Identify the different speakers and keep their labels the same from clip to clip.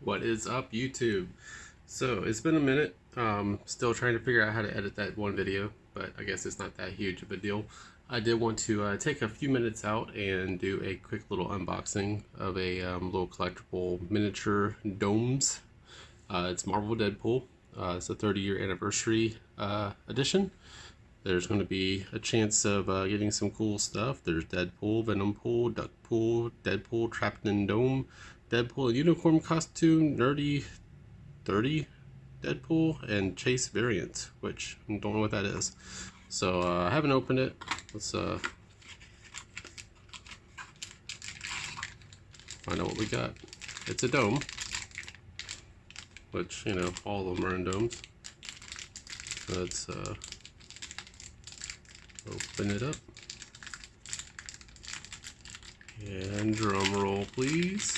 Speaker 1: What is up, YouTube? So it's been a minute. Still trying to figure out how to edit that one video, but I guess it's not that huge of a deal. I did want to take a few minutes out and do a quick little unboxing of a little collectible miniature Domez. It's Marvel Deadpool. It's a 30-year anniversary edition. There's going to be a chance of getting some cool stuff. There's Deadpool, Venompool, Duckpool, Deadpool trapped in dome, Deadpool unicorn costume, Nerdy 30, Deadpool, and Chase variant, which I don't know what that is. So I haven't opened it. Let's find out what we got. It's a dome, which, you know, all of them are in domes. Let's open it up. And drum roll, please.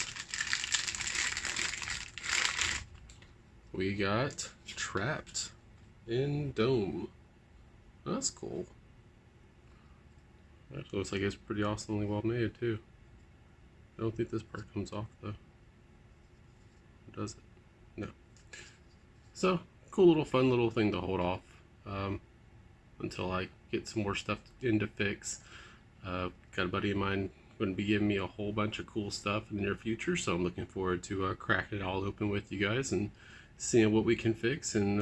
Speaker 1: We got Trapped in Dome. That's cool. Actually looks like it's pretty awesomely well made too. I don't think this part comes off though. Or does it? No. So, cool little fun little thing to hold off until I get some more stuff in to fix. Got a buddy of mine going to be giving me a whole bunch of cool stuff in the near future, so I'm looking forward to cracking it all open with you guys and seeing what we can fix and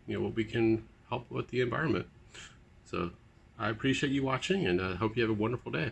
Speaker 1: you know, what we can help with the environment. So I appreciate you watching, and I hope you have a wonderful day.